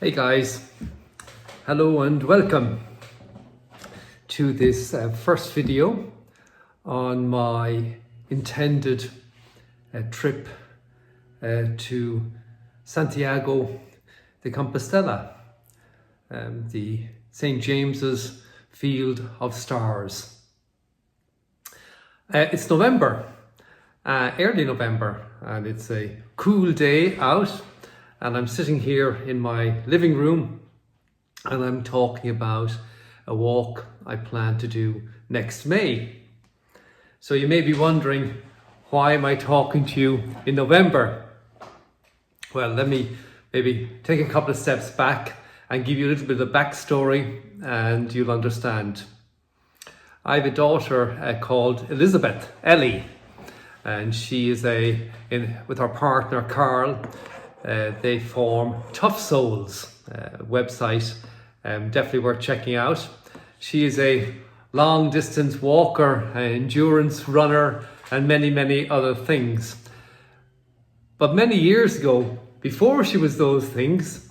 Hey guys, hello and welcome to this first video on my intended trip to Santiago de Compostela, the St. James's Field of Stars. It's November, early November, and it's a cool day out. And I'm sitting here in my living room and I'm talking about a walk I plan to do next May. So you may be wondering, why am I talking to you in November? Well, let me maybe take a couple of steps back and give you a little bit of backstory and you'll understand. I have a daughter called Ellie, and she is with her partner Carl. They form Tough Souls website, definitely worth checking out. She is a long distance walker, an endurance runner, and many other things. But many years ago, before she was those things,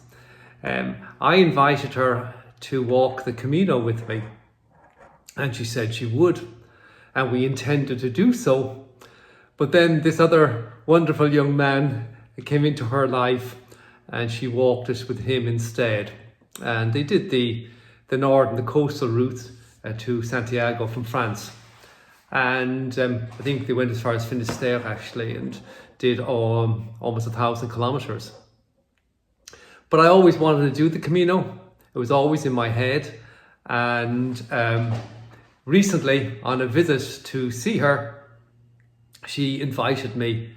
I invited her to walk the Camino with me, and she said she would, and we intended to do so. But then this other wonderful young man came into her life and she walked it with him instead. And they did the coastal route to Santiago from France. And I think they went as far as Finisterre actually and did almost 1,000 kilometers. But I always wanted to do the Camino. It was always in my head. And recently on a visit to see her, she invited me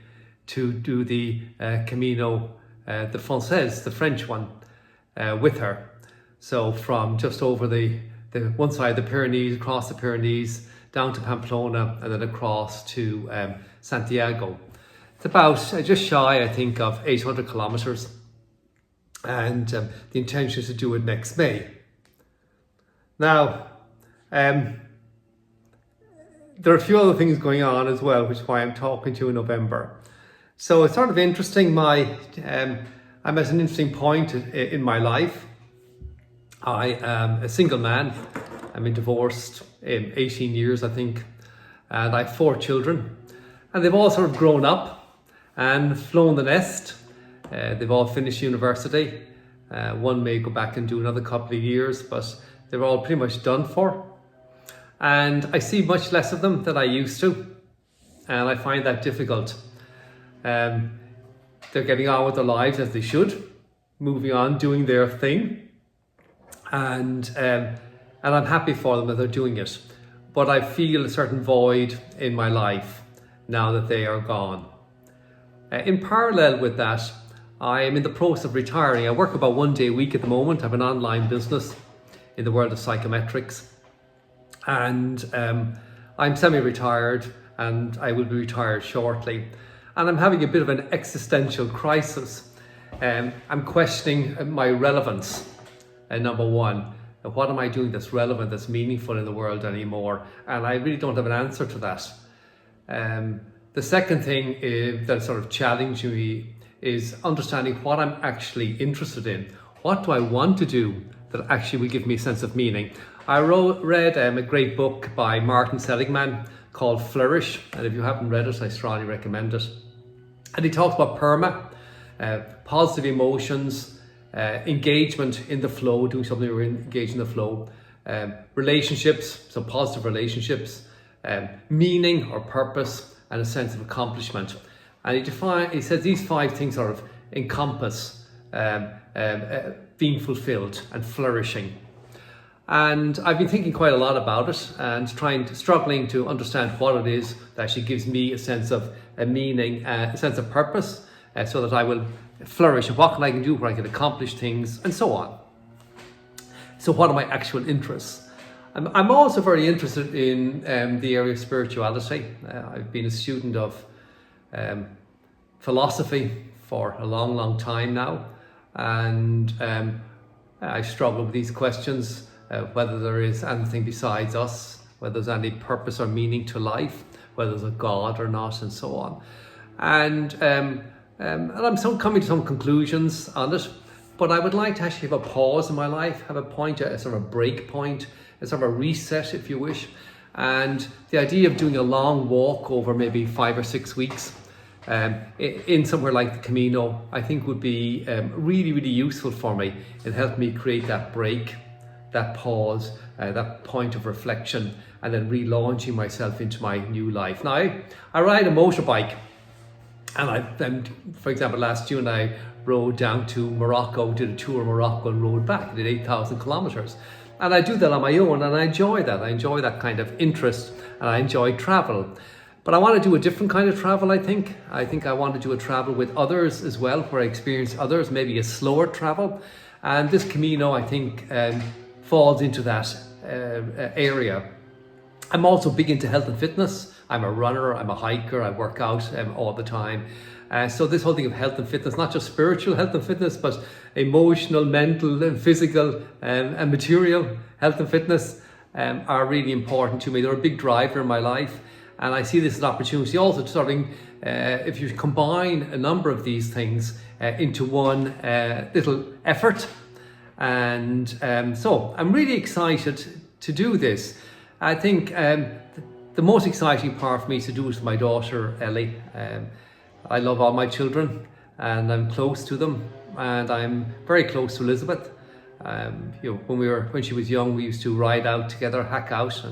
to do the Camino de Française, the French one, with her. So from just over the one side of the Pyrenees, across the Pyrenees, down to Pamplona, and then across to Santiago. It's about just shy, I think, of 800 kilometers. And the intention is to do it next May. Now, there are a few other things going on as well, which is why I'm talking to you in November. So it's sort of interesting. I'm at an interesting point in my life. I am a single man. I've been divorced 18 years, I think, and I have 4 children, and they've all sort of grown up and flown the nest. They've all finished university. One may go back and do another couple of years, but they're all pretty much done for. And I see much less of them than I used to, and I find that difficult. They're getting on with their lives as they should, moving on, doing their thing, and I'm happy for them that they're doing it. But I feel a certain void in my life now that they are gone. In parallel with that, I am in the process of retiring. I work about 1 day a week at the moment. I have an online business in the world of psychometrics, and I'm semi-retired, and I will be retired shortly. And I'm having a bit of an existential crisis. I'm questioning my relevance, number one. What am I doing that's relevant, that's meaningful in the world anymore? And I really don't have an answer to that. The second thing that's sort of challenging me is understanding what I'm actually interested in. What do I want to do that actually will give me a sense of meaning? I read a great book by Martin Seligman called Flourish, and if you haven't read it, I strongly recommend it. And he talks about PERMA, positive emotions, engagement in the flow, doing something where we're engaged in the flow, relationships, so positive relationships, meaning or purpose, and a sense of accomplishment. And he says these 5 things sort of encompass being fulfilled and flourishing. And I've been thinking quite a lot about it and struggling to understand what it is that actually gives me a sense of a meaning, a sense of purpose, so that I will flourish, and what can I do where I can accomplish things, and so on. So what are my actual interests? I'm also very interested in the area of spirituality. I've been a student of philosophy for a long time now, and I struggle with these questions. Whether there is anything besides us, whether there's any purpose or meaning to life, whether there's a God or not, and so on. And I'm coming to some conclusions on it, but I would like to actually have a pause in my life, have a point, a sort of a break point, a sort of a reset, if you wish. And the idea of doing a long walk over maybe 5 or 6 weeks in somewhere like the Camino, I think would be really, really useful for me. It helped me create that break, that pause, that point of reflection, and then relaunching myself into my new life. Now, I ride a motorbike, and for example, last June I rode down to Morocco, did a tour of Morocco and rode back. I did 8,000 kilometers. And I do that on my own, and I enjoy that. I enjoy that kind of interest, and I enjoy travel. But I want to do a different kind of travel, I think. I think I want to do a travel with others as well, where I experience others, maybe a slower travel. And this Camino, I think, falls into that area. I'm also big into health and fitness. I'm a runner, I'm a hiker, I work out all the time. So this whole thing of health and fitness, not just spiritual health and fitness, but emotional, mental and physical and material health and fitness are really important to me. They're a big driver in my life. And I see this as an opportunity also to sort of, if you combine a number of these things into one little effort. And so I'm really excited to do this. I think the most exciting part for me is to do it with my daughter, Ellie. I love all my children and I'm close to them, and I'm very close to Elizabeth. When she was young, we used to ride out together, hack out,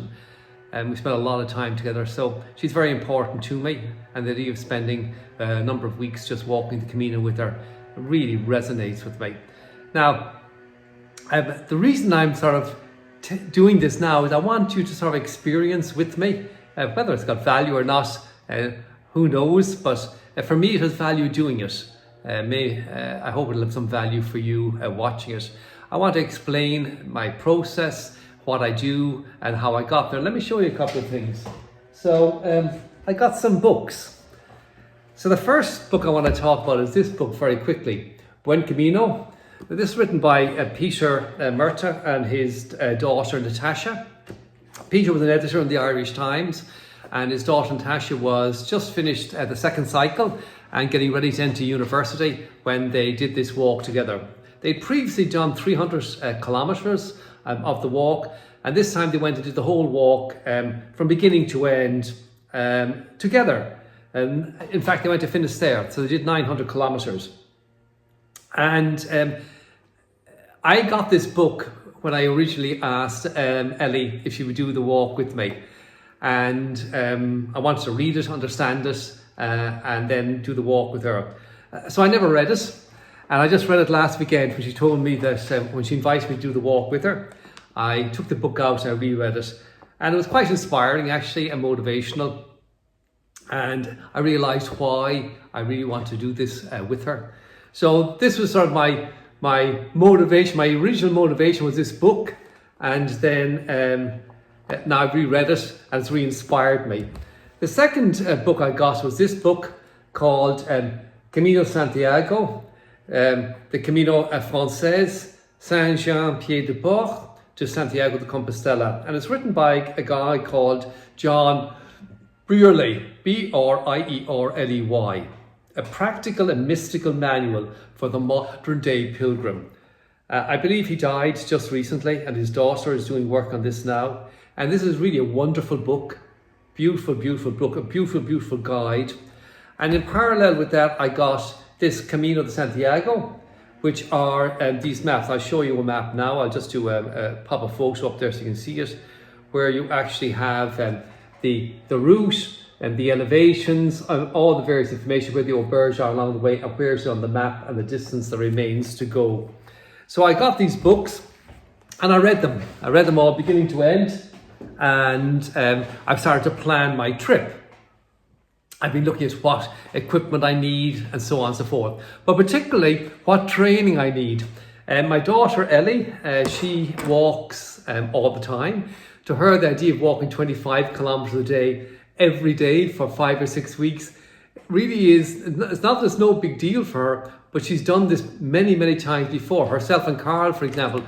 and we spent a lot of time together. So she's very important to me, and the idea of spending a number of weeks just walking the Camino with her really resonates with me. Now, the reason I'm sort of doing this now is I want you to sort of experience with me, whether it's got value or not, who knows, but for me it has value doing it. I hope it'll have some value for you watching it. I want to explain my process, what I do and how I got there. Let me show you a couple of things. So I got some books. So the first book I want to talk about is this book very quickly, Buen Camino. This is written by Peter Murta and his daughter Natasha. Peter was an editor in the Irish Times, and his daughter Natasha was just finished the second cycle and getting ready to enter university when they did this walk together. They'd previously done 300 kilometers of the walk, and this time they went and did the whole walk from beginning to end together. And in fact, they went to Finisterre, so they did 900 kilometers. And I got this book when I originally asked Ellie if she would do the walk with me. And I wanted to read it, understand it, and then do the walk with her. So I never read it. And I just read it last weekend when she told me that when she invited me to do the walk with her, I took the book out and I reread it. And it was quite inspiring, actually, and motivational. And I realized why I really want to do this with her. So this was sort of my motivation. My original motivation was this book. And then now I've reread it and it's really inspired me. The second book I got was this book called Camino de Santiago, the Camino Français, Saint-Jean-Pied-de-Port to Santiago de Compostela. And it's written by a guy called John Brierley, Brierley, a practical and mystical manual for the modern day pilgrim. I believe he died just recently, and his daughter is doing work on this now. And this is really a wonderful book, beautiful, beautiful book, a beautiful, beautiful guide. And in parallel with that, I got this Camino de Santiago, which are these maps. I'll show you a map now. I'll just do pop a photo up there so you can see it, where you actually have the route and the elevations, all the various information, where the auberges are along the way, and where's on the map, and the distance that remains to go. So I got these books and I read them. I read them all beginning to end, and I've started to plan my trip. I've been looking at what equipment I need and so on and so forth, but particularly what training I need. My daughter Ellie, she walks all the time. To her, the idea of walking 25 kilometers a day every day for 5 or 6 weeks really is, it's not that it's no big deal for her, but she's done this many, many times before. Herself and Carl, for example,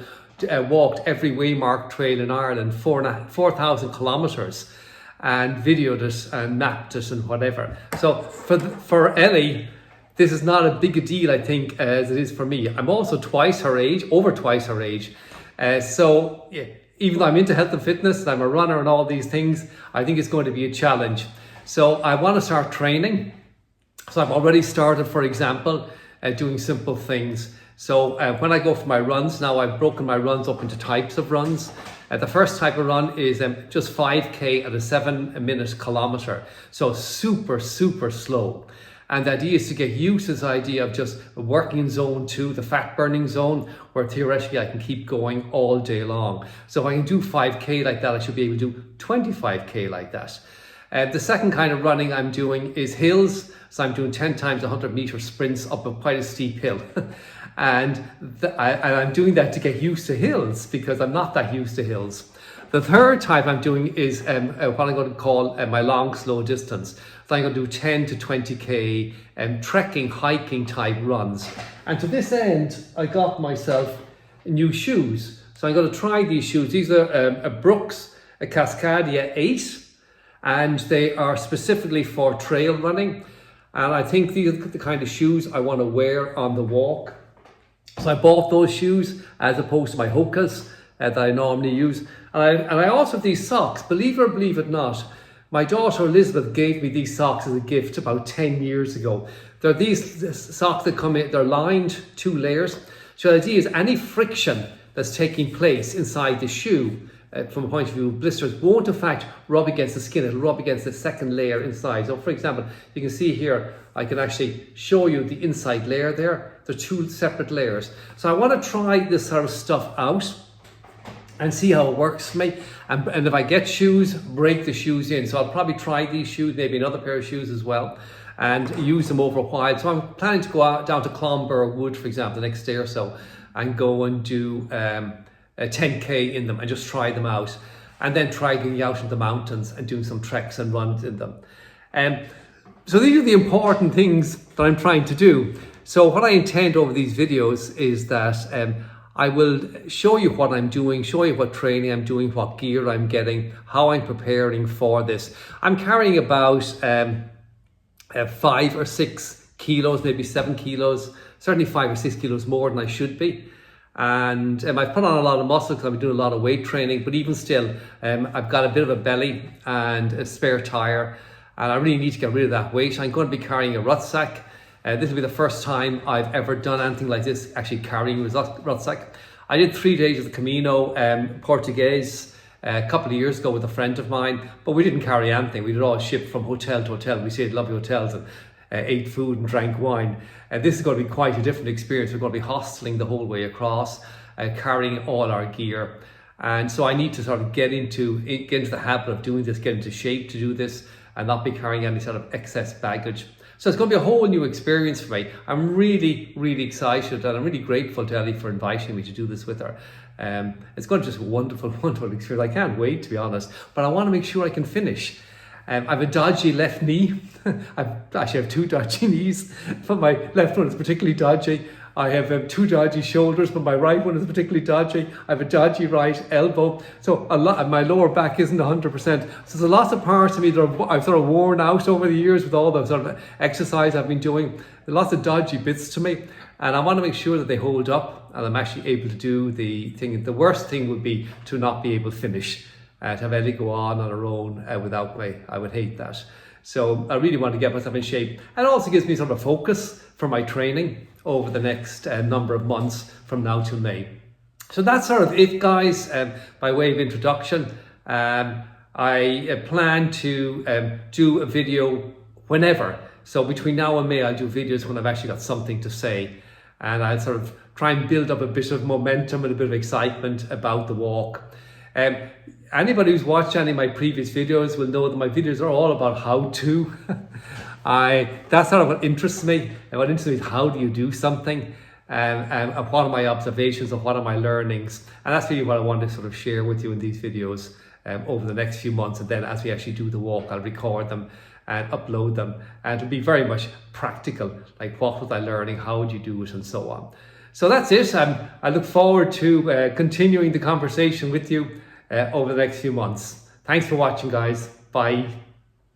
walked every waymarked trail in Ireland, 4,000 kilometers, and videoed it and mapped it and whatever. So for Ellie, this is not as big a deal, I think, as it is for me. I'm also twice her age, over twice her age. So yeah, even though I'm into health and fitness, and I'm a runner and all these things, I think it's going to be a challenge. So I want to start training. So I've already started, for example, doing simple things. So when I go for my runs, now I've broken my runs up into types of runs. The first type of run is just 5K at a 7-minute kilometer. So super, super slow. And the idea is to get used to this idea of just working in zone 2, the fat burning zone, where theoretically I can keep going all day long. So if I can do 5K like that, I should be able to do 25K like that. The second kind of running I'm doing is hills. So I'm doing 10 times 100 meter sprints up a quite a steep hill. And I'm doing that to get used to hills, because I'm not that used to hills. The third type I'm doing is what I'm going to call my long, slow distance. So I'm going to do 10 to 20K trekking, hiking type runs. And to this end, I got myself new shoes. So I'm going to try these shoes. These are a Brooks, a Cascadia 8, and they are specifically for trail running. And I think these are the kind of shoes I want to wear on the walk. So I bought those shoes as opposed to my Hokas that I normally use. And I also have these socks. Believe it or believe it not, my daughter Elizabeth gave me these socks as a gift about 10 years ago. They're these socks that come in, they're lined 2 layers. So the idea is any friction that's taking place inside the shoe from a point of view of blisters won't in fact rub against the skin, it'll rub against the second layer inside. So for example, you can see here, I can actually show you the inside layer there. They're 2 separate layers. So I want to try this sort of stuff out and see how it works for me. And if I get shoes, break the shoes in. So I'll probably try these shoes, maybe another pair of shoes as well, and use them over a while. So I'm planning to go out down to Clonbur Wood, for example, the next day or so, and go and do a 10K in them and just try them out, and then try getting out into the mountains and doing some treks and runs in them. So these are the important things that I'm trying to do. So what I intend over these videos is that I will show you what I'm doing, show you what training I'm doing, what gear I'm getting, how I'm preparing for this. I'm carrying about 5 or 6 kilos, maybe 7 kilos, certainly 5 or 6 kilos more than I should be. And I've put on a lot of muscle because I've been doing a lot of weight training, but even still, I've got a bit of a belly and a spare tire, and I really need to get rid of that weight. I'm going to be carrying a rucksack. This will be the first time I've ever done anything like this, actually carrying a rucksack. I did 3 days of the Camino Portuguese a couple of years ago with a friend of mine, but we didn't carry anything. We did all ship from hotel to hotel. We stayed at lovely hotels and ate food and drank wine. This is going to be quite a different experience. We're going to be hosteling the whole way across, carrying all our gear. And so I need to sort of get into the habit of doing this, get into shape to do this, and not be carrying any sort of excess baggage. So it's going to be a whole new experience for me. I'm really, really excited, and I'm really grateful to Ellie for inviting me to do this with her. It's going to be just a wonderful, wonderful experience. I can't wait, to be honest, but I want to make sure I can finish. I have a dodgy left knee. I actually have 2 dodgy knees, but my left one is particularly dodgy. I have 2 dodgy shoulders, but my right one is particularly dodgy. I have a dodgy right elbow. So my lower back isn't 100%. So there's lots of parts of me that I've sort of worn out over the years with all the sort of exercise I've been doing. There's lots of dodgy bits to me, and I want to make sure that they hold up and I'm actually able to do the thing. The worst thing would be to not be able to finish, to have Ellie go on her own without me. I would hate that. So I really want to get myself in shape. And it also gives me sort of a focus for my training over the next number of months from now till May. So that's sort of it, guys, by way of introduction. I plan to do a video whenever. So between now and May, I'll do videos when I've actually got something to say. And I'll sort of try and build up a bit of momentum and a bit of excitement about the walk. Anybody who's watched any of my previous videos will know that my videos are all about how to. That's sort of what interests me. And what interests me is how do you do something, and what are my observations and what are my learnings. And that's really what I want to sort of share with you in these videos over the next few months. And then as we actually do the walk, I'll record them and upload them. And it'll be very much practical, like what was I learning, how would you do it, and so on. So that's it. I look forward to continuing the conversation with you over the next few months. Thanks for watching, guys. Bye.